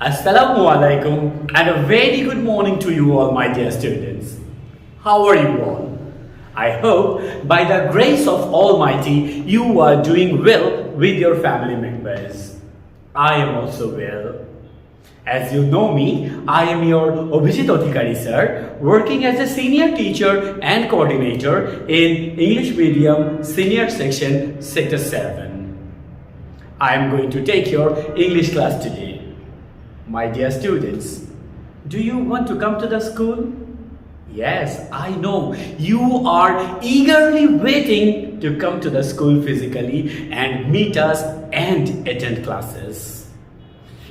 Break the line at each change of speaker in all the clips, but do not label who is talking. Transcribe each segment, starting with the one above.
Assalamu alaikum and a very good morning to you all, my dear students. How are you all? I hope by the grace of Almighty you are doing well with your family members. I am also well. As you know me, I am your Abhijit Adhikari sir, working as a senior teacher and coordinator in English Medium Senior Section Sector 7. I am going to take your English class today. My dear students, do you want to come to the school? Yes, I know you are eagerly waiting to come to the school physically and meet us and attend classes.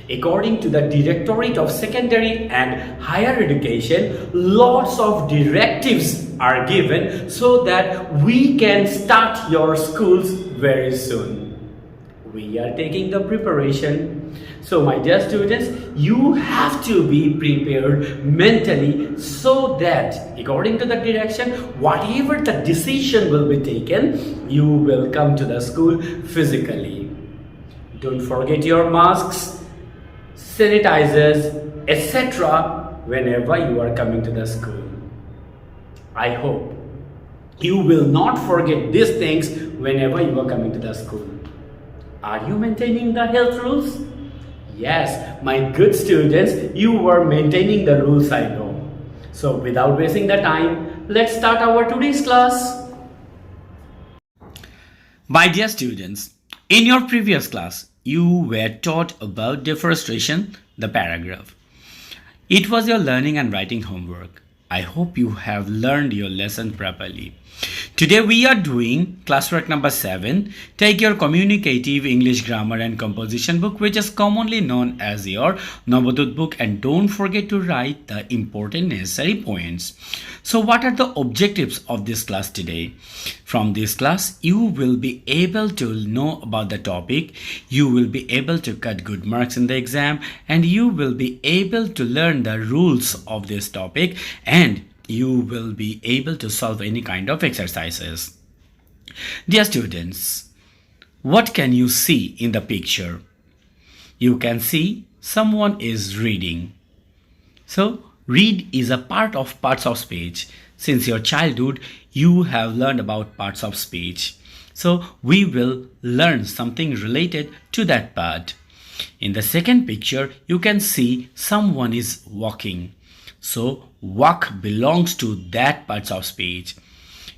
According to the Directorate of Secondary and Higher Education, lots of directives are given so that we can start your schools very soon. We are taking the preparation. So my dear students, you have to be prepared mentally so that according to the direction, whatever the decision will be taken, you will come to the school physically. Don't forget your masks, sanitizers, etc. whenever you are coming to the school. I hope you will not forget these things whenever you are coming to the school. Are you maintaining the health rules? Yes, my good students, you are maintaining the rules, I know. So without wasting the time, let's start our today's class. My dear students, in your previous class, you were taught about deforestation, the paragraph. It was your learning and writing homework. I hope you have learned your lesson properly. Today we are doing classwork number 7. Take your communicative English grammar and composition book, which is commonly known as your Navadut book, and don't forget to write the important necessary points. So what are the objectives of this class today? From this class, you will be able to know about the topic, you will be able to cut good marks in the exam, and you will be able to learn the rules of this topic, and you will be able to solve any kind of exercises. Dear students, what can you see in the picture? You can see someone is reading. So, read is a part of parts of speech. Since your childhood, you have learned about parts of speech. So, we will learn something related to that part. In the second picture, you can see someone is walking. So, walk belongs to that parts of speech.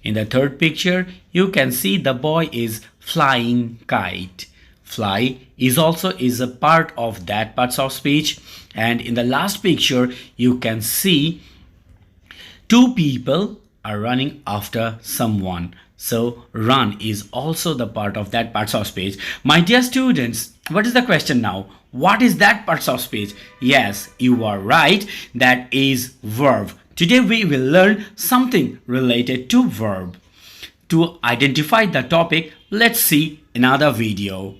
In the third picture, you can see the boy is flying kite. Fly is also a part of that parts of speech. And in the last picture, you can see two people are running after someone. So, run is also the part of that parts of speech. My dear students, what is the question now? What is that parts of speech? Yes, you are right. That is verb. Today we will learn something related to verb. To identify the topic, let's see another video.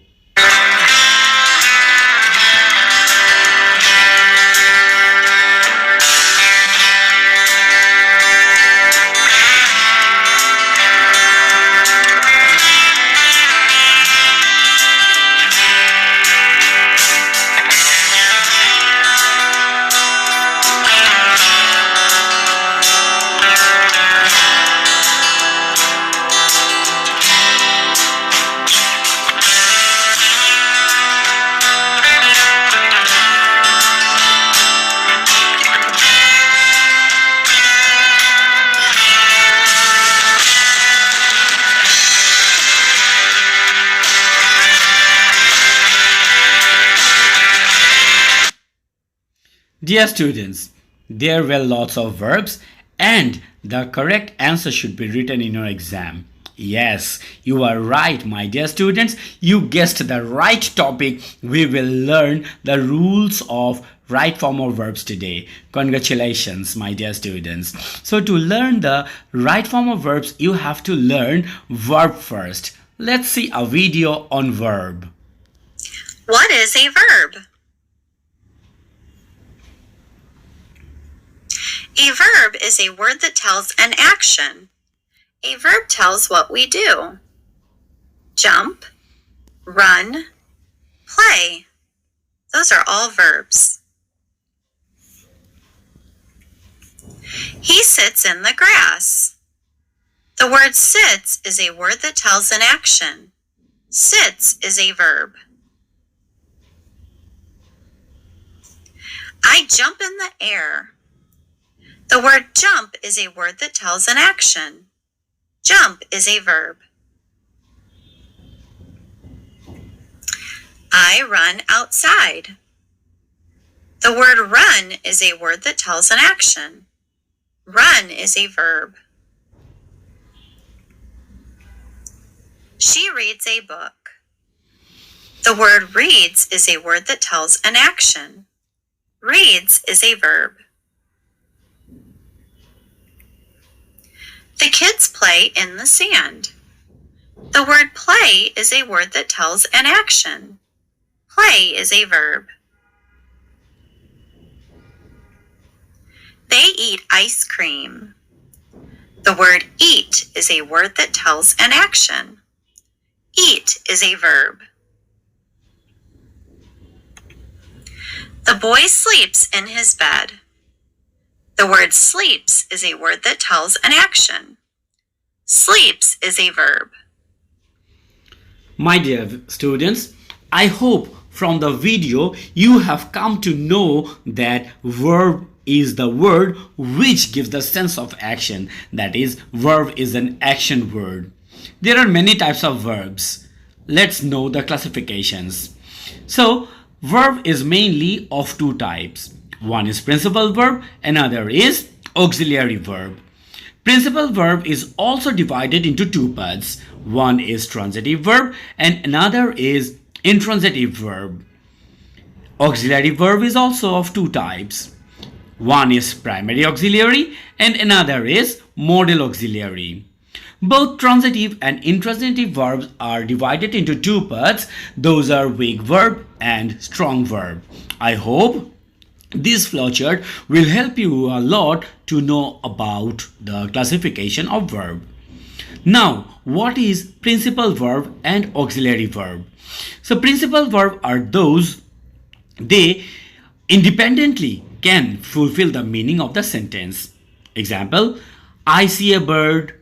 Dear students, there were lots of verbs and the correct answer should be written in your exam. Yes, you are right, my dear students. You guessed the right topic. We will learn the rules of right form of verbs today. Congratulations, my dear students. So to learn the right form of verbs, you have to learn verb first. Let's see a video on verb.
What is a verb? A verb is a word that tells an action. A verb tells what we do. Jump, run, play. Those are all verbs. He sits in the grass. The word sits is a word that tells an action. Sits is a verb. I jump in the air. The word jump is a word that tells an action. Jump is a verb. I run outside. The word run is a word that tells an action. Run is a verb. She reads a book. The word reads is a word that tells an action. Reads is a verb. The kids play in the sand. The word play is a word that tells an action. Play is a verb. They eat ice cream. The word eat is a word that tells an action. Eat is a verb. The boy sleeps in his bed. The word sleeps is a word that tells an action. Sleeps is a verb.
My dear students, I hope from the video you have come to know that verb is the word which gives the sense of action. That is, verb is an action word. There are many types of verbs. Let's know the classifications. So, verb is mainly of two types. One is principal verb, another is auxiliary verb. Principal verb is also divided into two parts. One is transitive verb and another is intransitive verb. Auxiliary verb is also of two types. One is primary auxiliary and another is modal auxiliary. Both transitive and intransitive verbs are divided into two parts. Those are weak verb and strong verb. I hope this flowchart will help you a lot to know about the classification of verb. Now, what is principal verb and auxiliary verb? So, principal verb are those they independently can fulfill the meaning of the sentence. Example, I see a bird,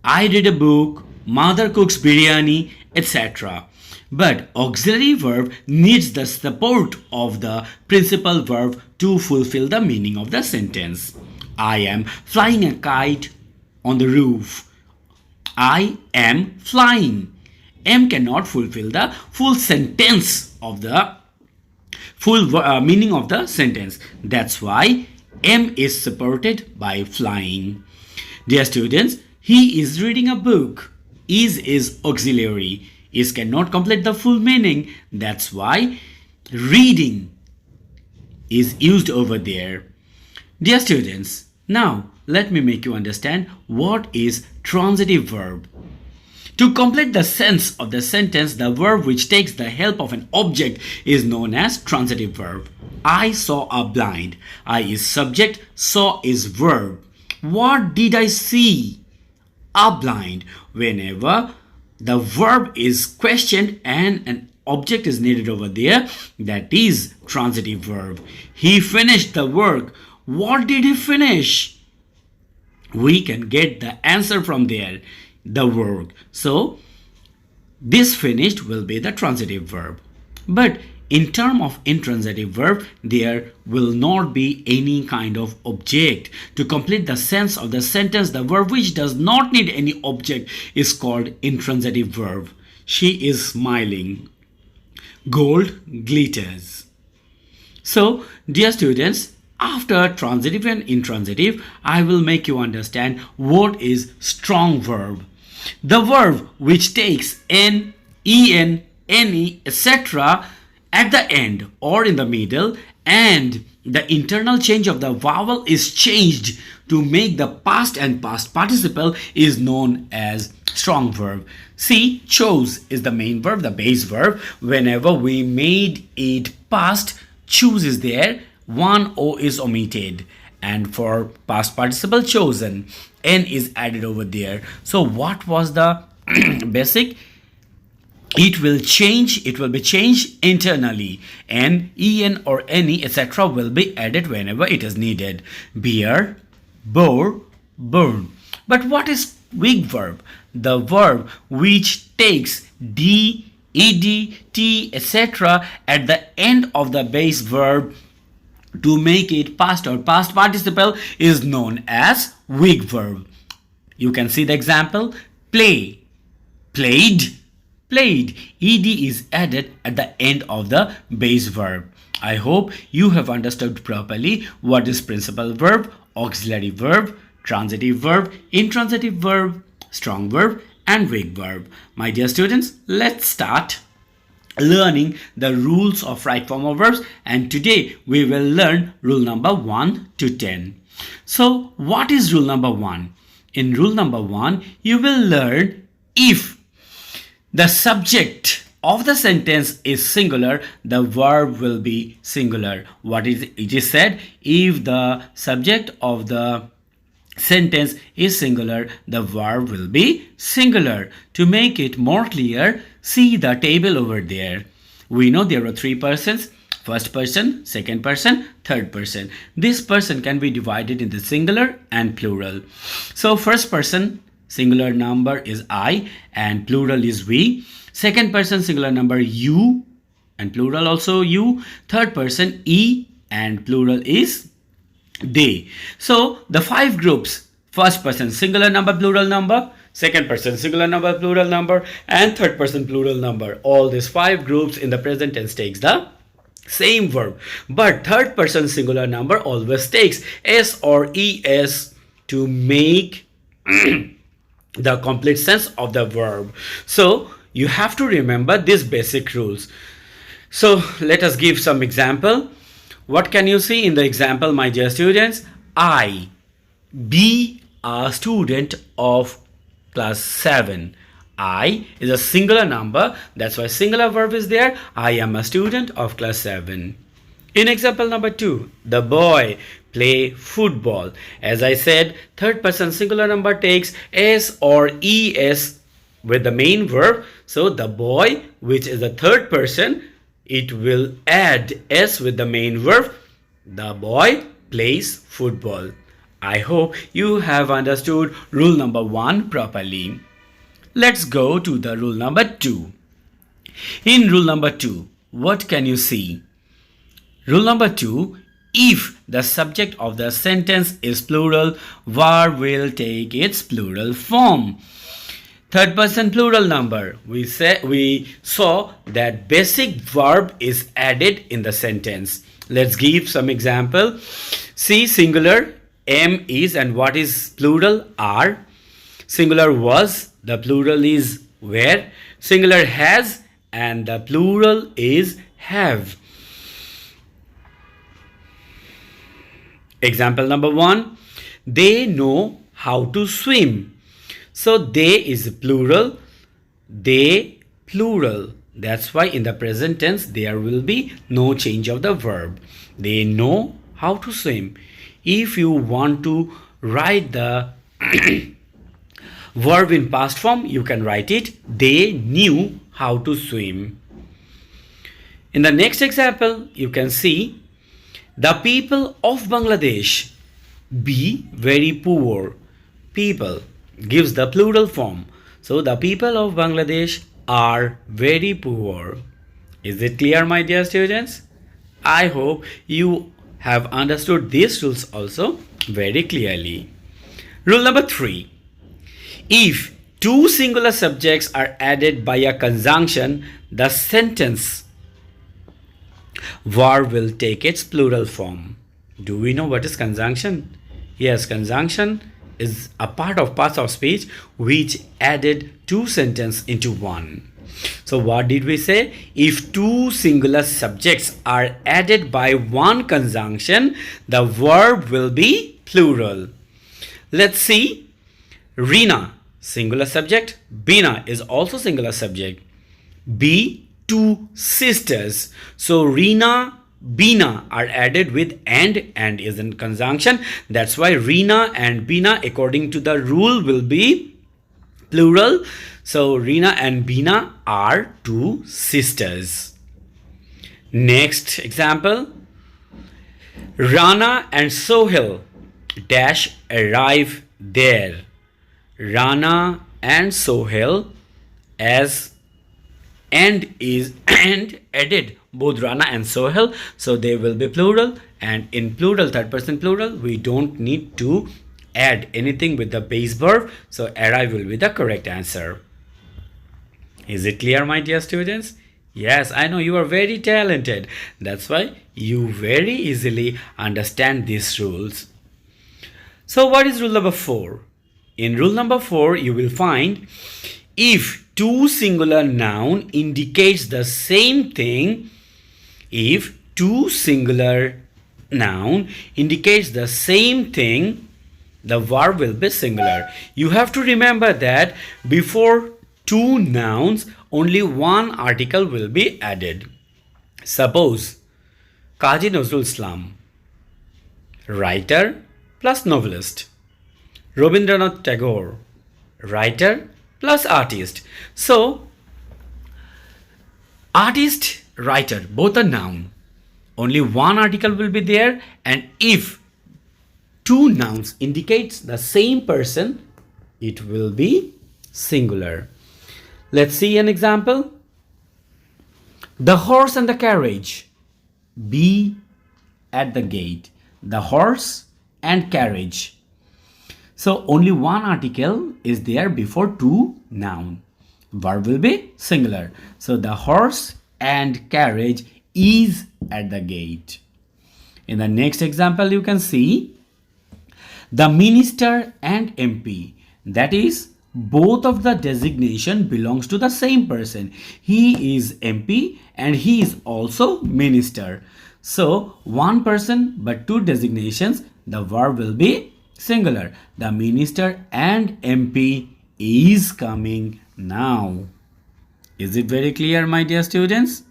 I read a book, mother cooks biryani, etc. But auxiliary verb needs the support of the principal verb to fulfill the meaning of the sentence. I am flying a kite on the roof. I am flying. Am cannot fulfill the full sentence of the full meaning of the sentence. That's why am is supported by flying. Dear students, he is reading a book. Is auxiliary. Is cannot complete the full meaning. That's why reading is used over there. Dear students, now let me make you understand what is transitive verb. To complete the sense of the sentence, the verb which takes the help of an object is known as transitive verb. I saw a blind. I is subject, saw is verb. What did I see? A blind. Whenever the verb is questioned and an object is needed over there, that is transitive verb. He finished the work. What did he finish? We can get the answer from there, the work. So this finished will be the transitive verb. But in terms of intransitive verb, there will not be any kind of object. To complete the sense of the sentence, the verb which does not need any object is called intransitive verb. She is smiling. Gold glitters. So, dear students, after transitive and intransitive, I will make you understand what is strong verb. The verb which takes n, en, ne, etc. at the end or in the middle, and the internal change of the vowel is changed to make the past and past participle is known as strong verb. See, chose is the main verb, the base verb. Whenever we made it past, choose is there, one o is omitted, and for past participle chosen, n is added over there. So what was the basic? It will be changed internally, and en or ne etc. will be added whenever it is needed. Beer, bore, burn. But what is weak verb? The verb which takes d, ed, t, etc. at the end of the base verb to make it past or past participle is known as weak verb. You can see the example: play, played, played. Ed is added at the end of the base verb. I hope you have understood properly what is principal verb, auxiliary verb, transitive verb, intransitive verb, strong verb, and weak verb. My dear students, let's start learning the rules of right form of verbs, and today we will learn rule number 1 to 10. So what is rule number 1? In rule number 1, you will learn if the subject of the sentence is singular, the verb will be singular. What is it is said? If the subject of the sentence is singular, the verb will be singular. To make it more clear, see the table over there. We know there are 3 persons: first person, second person, third person. This person can be divided into singular and plural. So first person singular number is I and plural is we. Second person singular number you and plural also you. Third person e and plural is they. So the 5 groups: first person singular number plural number, second person singular number plural number, and third person plural number. All these 5 groups in the present tense takes the same verb, but third person singular number always takes s or es to make the complete sense of the verb. So you have to remember these basic rules. So let us give some example. What can you see in the example, my dear students? I be a student of class 7. I is a singular number, that's why singular verb is there. I am a student of class 7. In example number 2, the boy play football. As I said, third person singular number takes s or es with the main verb. So the boy, which is the third person, it will add s with the main verb. The boy plays football. I hope you have understood rule number 1 properly. Let's go to the rule number 2. In rule number 2, what can you see? Rule number 2, if the subject of the sentence is plural, verb will take its plural form. Third person plural number, we saw that basic verb is added in the sentence. Let's give some example. See, singular am is, and what is plural? Are. Singular was, the plural is were. Singular has, and the plural is have. Example number 1, they know how to swim. So they is plural, they plural. That's why in the present tense there will be no change of the verb. They know how to swim. If you want to write the verb in past form, you can write it, they knew how to swim. In the next example, you can see the people of Bangladesh be very poor. People gives the plural form. So the people of Bangladesh are very poor. Is it clear, my dear students? I hope you have understood these rules also very clearly. Rule number 3. If 2 singular subjects are added by a conjunction, the sentence verb will take its plural form. Do we know what is conjunction? Yes, conjunction is a part of parts of speech which added 2 sentences into one. So what did we say? If 2 singular subjects are added by one conjunction, the verb will be plural. Let's see. Rina, singular subject. Bina is also singular subject. Be 2 sisters. So Rina, Bina are added with and is in conjunction. That's why Rina and Bina according to the rule will be plural. So Rina and Bina are 2 sisters. Next example. Rana and Sohel dash arrive there. Rana and Sohail as and is and added both Rana and Sohail, so they will be plural, and in plural, third person plural, we don't need to add anything with the base verb, so arrive will be the correct answer. Is it clear, my dear students? Yes, I know you are very talented. That's why you very easily understand these rules. So what is rule number 4? In rule number 4, you will find if two singular noun indicates the same thing, if two singular noun indicates the same thing, the verb will be singular. You have to remember that before two nouns, only one article will be added. Suppose Kazi Nazrul Islam, writer plus novelist. Rabindranath Tagore, writer plus artist. So, artist, writer, both are noun. Only one article will be there, and if two nouns indicates the same person, it will be singular. Let's see an example. The horse and the carriage. Be at the gate. The horse and carriage. So only one article is there before two noun. Verb will be singular. So the horse and carriage is at the gate. In the next example, you can see the minister and MP. That is, both of the designation belongs to the same person. He is MP and he is also minister. So one person but two designations, the verb will be singular. The minister and MP is coming now. Is it very clear, my dear students?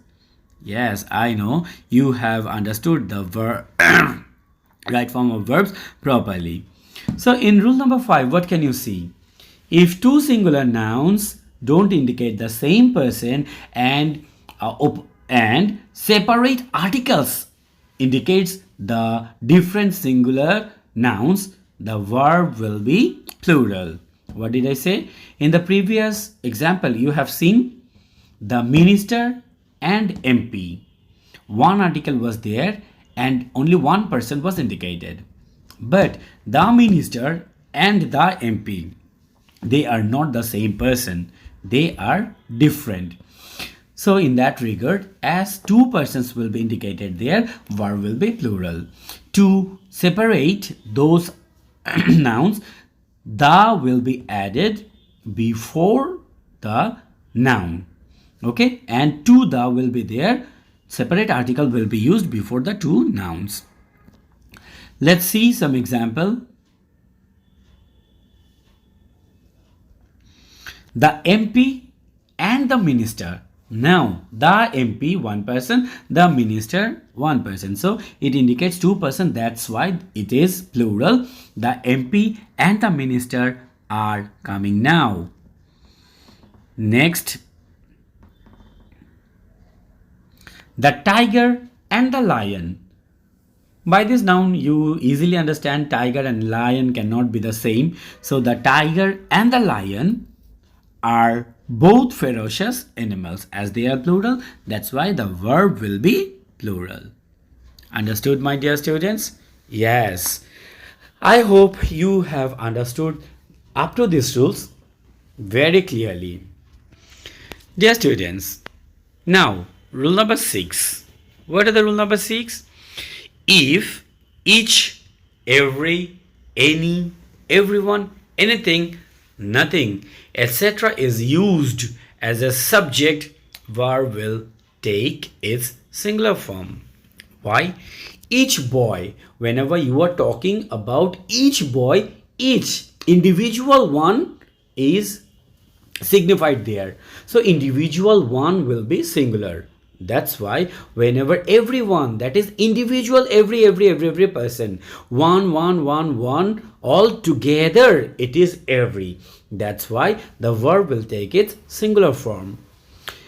Yes, I know you have understood the right form of verbs properly. So in rule number 5, what can you see? If two singular nouns don't indicate the same person and separate articles indicates the different singular nouns, the verb will be plural. What did I say? In the previous example, you have seen the minister and MP. One article was there and only one person was indicated. But the minister and the MP, they are not the same person. They are different. So in that regard, as two persons will be indicated there, verb will be plural. To separate those nouns, the will be added before the noun. Okay, and to the will be there. Separate article will be used before the two nouns. Let's see some example. The MP and the minister. Now, the MP, one person, the minister, one person. So, it indicates two persons. That's why it is plural. The MP and the minister are coming now. Next, the tiger and the lion. By this noun, you easily understand tiger and lion cannot be the same. So, the tiger and the lion are both ferocious animals. As they are plural, that's why the verb will be plural. Understood, my dear students? Yes. I hope you have understood up to these rules very clearly. Dear students, now rule number 6. What are the rule number 6? If, each, every, any, everyone, anything, nothing, etc. is used as a subject, verb will take its singular form. Why? Each boy, whenever you are talking about each boy, each individual one is signified there. So individual one will be singular. That's why whenever everyone, that is individual, every person, one, all together, it is every. That's why the verb will take its singular form.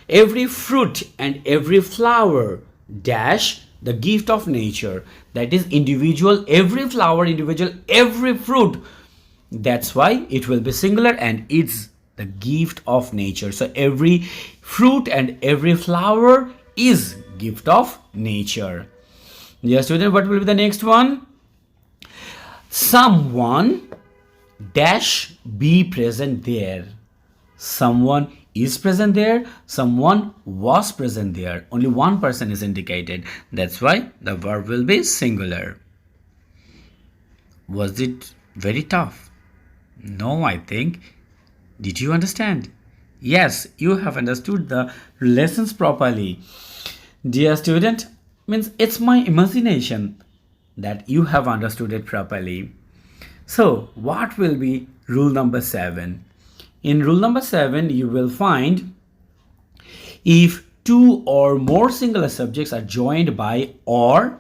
Every fruit and every flower, dash, the gift of nature. That is individual, every flower, individual, every fruit. That's why it will be singular, and it's the gift of nature. So every fruit and every flower is gift of nature. Yes, student, what will be the next one? Someone dash be present there. Someone is present there, someone was present there. Only one person is indicated. That's why the verb will be singular. Was it very tough? No, I think. Did you understand? Yes, you have understood the lessons properly. Dear student, means it's my imagination that you have understood it properly. So, what will be rule number 7? In rule number 7, you will find if two or more singular subjects are joined by or,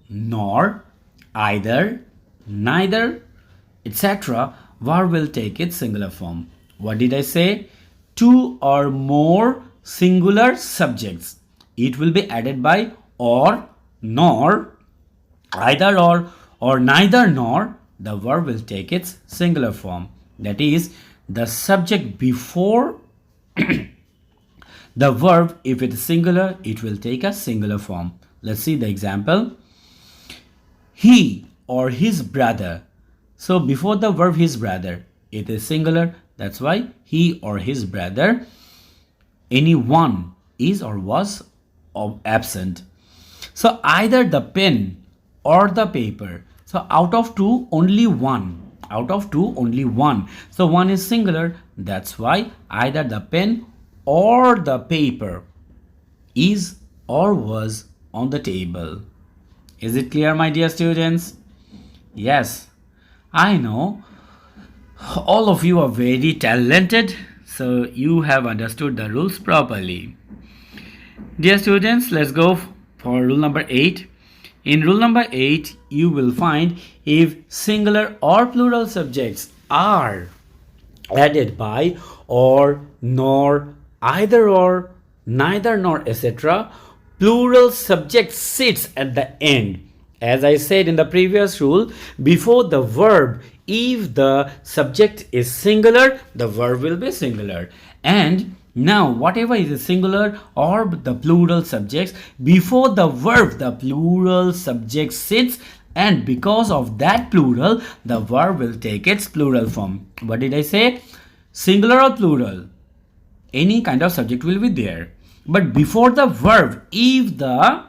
nor, either, neither, etc., verb will take its singular form. What did I say? Two or more singular subjects. It will be added by or, nor, either or neither nor. The verb will take its singular form. That is, the subject before the verb, if it is singular, it will take a singular form. Let's see the example. He or his brother. So before the verb his brother, it is singular. That's why he or his brother. Anyone is or was absent. So either the pen or the paper. So out of two, only one. Out of two, only one. So one is singular. That's why either the pen or the paper is or was on the table. Is it clear, my dear students? Yes, I know all of you are very talented, so you have understood the rules properly. Dear students, let's go for rule number 8. In rule number 8, you will find if singular or plural subjects are added by or, nor, either or, neither nor, etc., plural subject sits at the end. As I said in the previous rule, before the verb, if the subject is singular, the verb will be singular. And now, whatever is a singular or the plural subjects, before the verb, the plural subject sits, and because of that plural, the verb will take its plural form. What did I say? Singular or plural? Any kind of subject will be there. But before the verb, if the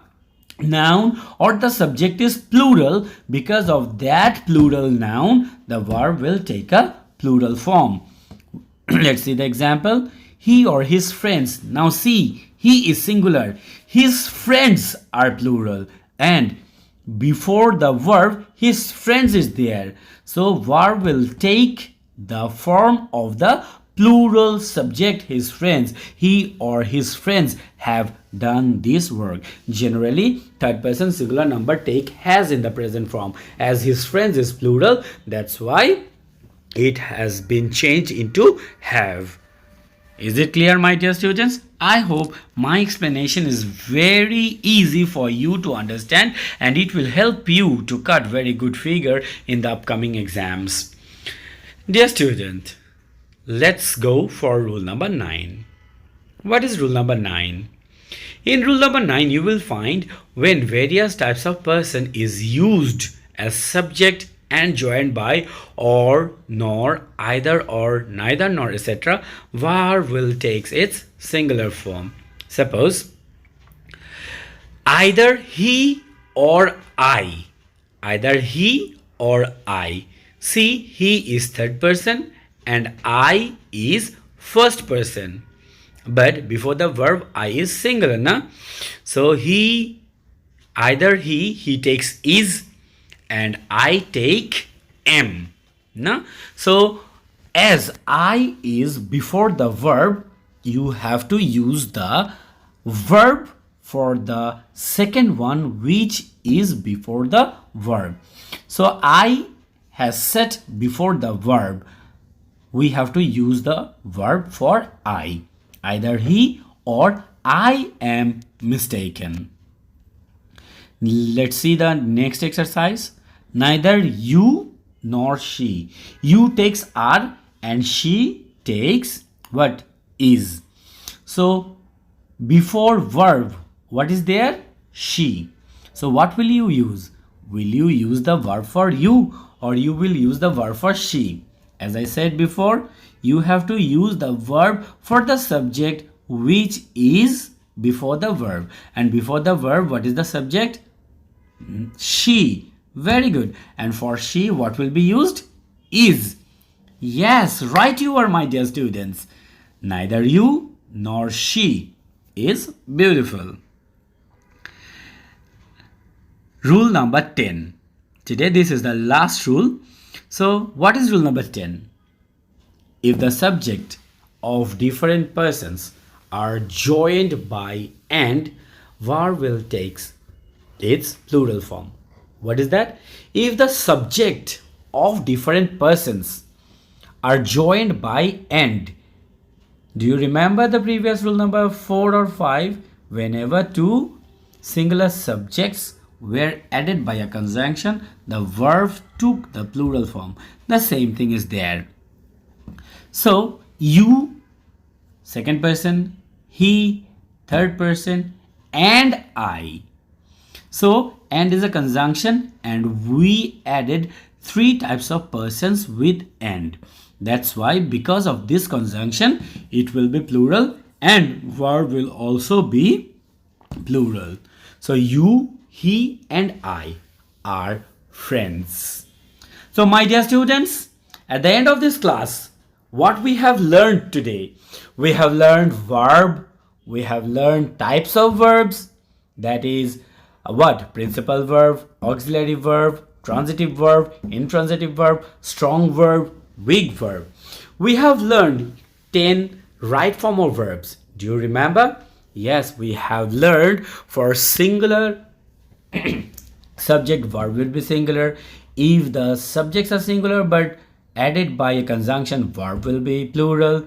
noun or the subject is plural, because of that plural noun, the verb will take a plural form. Let's see the example. He or his friends. Now see, he is singular. His friends are plural. And before the verb, his friends is there. So verb will take the form of the plural subject, his friends. He or his friends have done this work. Generally, third person singular number take has in the present form. As his friends is plural, that's why it has been changed into have. Is it clear, my dear students? I hope my explanation is very easy for you to understand, and it will help you to cut very good figure in the upcoming exams. Dear student, let's go for rule number 9. What is rule number 9? In rule number 9, you will find when various types of person is used as subject and joined by or, nor, either or, neither nor, etc., verb will take its singular form. Suppose either he or I. Either he or I. See, he is third person and I is first person. But before the verb, I is singular, na? So he, either he takes is, and I take am, na? So as I is before the verb, you have to use the verb for the second one, which is before the verb. So I has set before the verb. We have to use the verb for I. Either he or I am mistaken. Let's see the next exercise. Neither you nor she. You takes are and she takes what? Is. So before verb, what is there? She. So what will you use? Will you use the verb for you or you will use the verb for she? As I said before, you have to use the verb for the subject which is before the verb. And before the verb, what is the subject? She. Very good. And for she, what will be used? Is. Yes, right you are, my dear students. Neither you nor she is beautiful. Rule number 10. Today this is the last rule. So what is rule number 10? If the subject of different persons are joined by and, verb will take its plural form. What is that? If the subject of different persons are joined by and, do you remember the previous rule number 4 or 5? Whenever two singular subjects were added by a conjunction, the verb took the plural form. The same thing is there. So you, second person, he, third person, and I. So and is a conjunction and we added three types of persons with and. That's why because of this conjunction it will be plural and verb will also be plural. So you, he and I are friends. So my dear students, at the end of this class, what we have learned today? We have learned verb, we have learned types of verbs, that is what? Principal verb, auxiliary verb, transitive verb, intransitive verb, strong verb, weak verb. We have learned 10 right form of verbs. Do you remember? Yes, we have learned for singular subject, verb will be singular. If the subjects are singular but added by a conjunction, verb will be plural.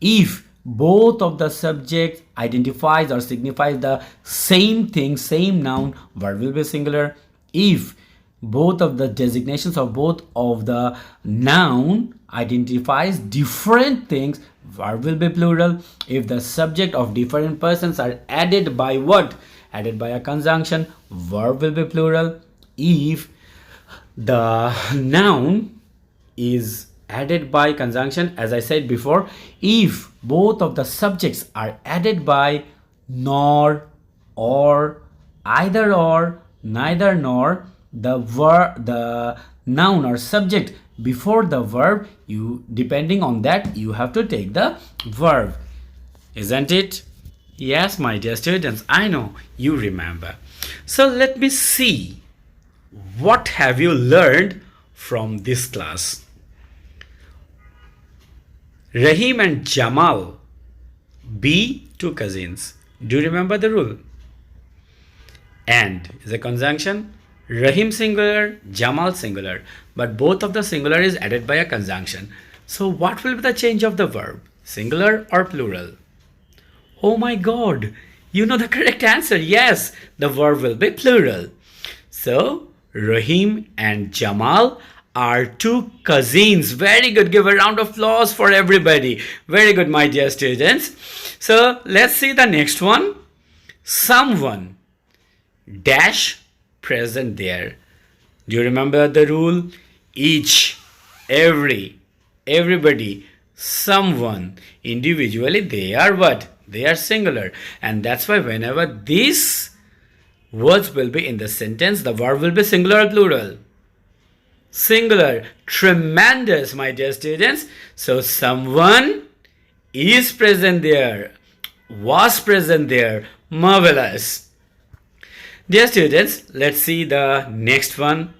If both of the subjects identifies or signifies the same thing, same noun, verb will be singular. If both of the designations of both of the noun identifies different things, verb will be plural. If the subject of different persons are added by what? Added by a conjunction, verb will be plural. If the noun is added by conjunction, as I said before, if both of the subjects are added by nor, or, either or, neither nor, the noun or subject before the verb, you, depending on that, you have to take the verb. Isn't it? Yes, my dear students, I know you remember. So let me see, what have you learned from this class? Rahim and Jamal be two cousins. Do you remember the rule? And is a conjunction. Rahim singular, Jamal singular, but both of the singular is added by a conjunction. So what will be the change of the verb? Singular or plural? Oh my god, you know the correct answer. Yes, the verb will be plural. So Rahim and Jamal are two cousins. Very good. Give a round of applause for everybody. Very good, my dear students. So let's see the next one. Someone dash present there. Do you remember the rule? Each, every, everybody, someone. Individually they are what? They are singular. And that's why whenever these words will be in the sentence, the verb will be singular or plural? Singular. Tremendous, my dear students. So someone is present there, was present there. Marvelous. Dear students, let's see the next one.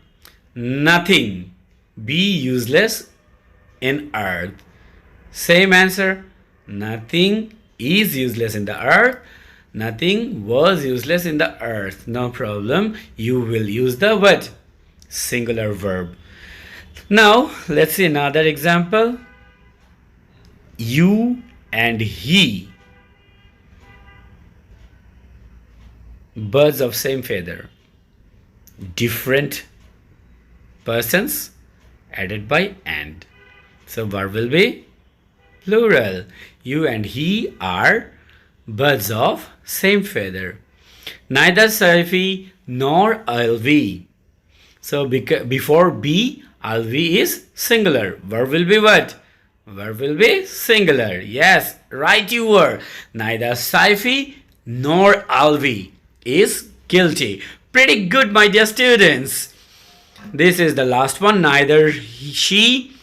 Nothing be useless in earth. Same answer. Nothing is useless in the earth. Nothing was useless in the earth. No problem. You will use the what? Singular verb. Now let's see another example. You and he, birds of same feather. different persons added by and. So verb will be plural. You and he are birds of same feather. Neither Saifi nor Alvi. So before be, Alvi is singular. Verb will be what? Verb will be singular. Yes, right you were. Neither Saifi nor Alvi is guilty. Pretty good, my dear students. This is the last one. Neither she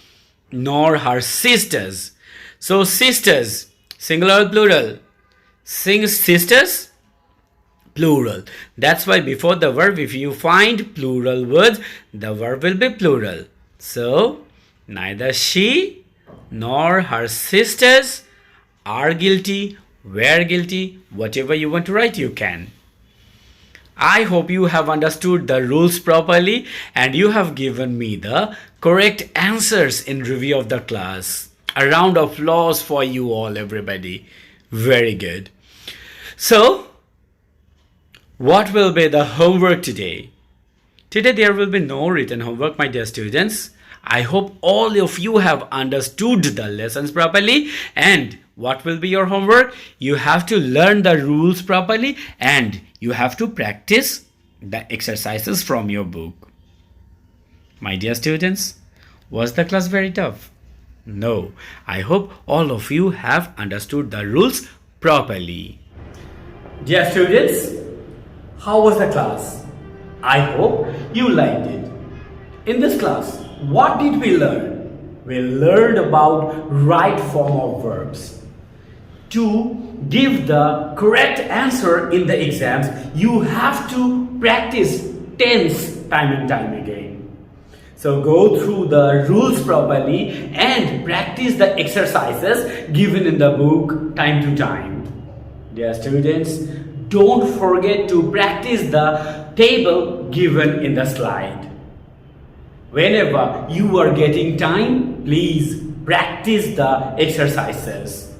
nor her sisters. So sisters, singular or plural? Sisters, plural. That's why before the verb, if you find plural words, the verb will be plural. So neither she nor her sisters are guilty, were guilty, whatever you want to write, you can. I hope you have understood the rules properly and you have given me the correct answers in review of the class. A round of applause for you all, everybody. Very good. So, what will be the homework today? Today there will be no written homework, my dear students. I hope all of you have understood the lessons properly. And what will be your homework? You have to learn the rules properly and you have to practice the exercises from your book. My dear students, was the class very tough? No. I hope all of you have understood the rules properly. Dear students, how was the class? I hope you liked it. In this class, what did we learn? We learned about right form of verbs. To give the correct answer in the exams, you have to practice tense time and time again. So go through the rules properly and practice the exercises given in the book time to time. Dear students, don't forget to practice the table given in the slide. Whenever you are getting time, please practice the exercises.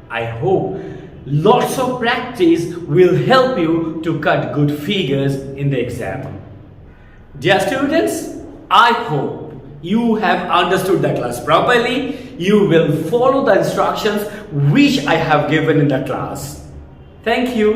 I hope lots of practice will help you to cut good figures in the exam. Dear students, I hope you have understood the class properly. You will follow the instructions which I have given in the class. Thank you.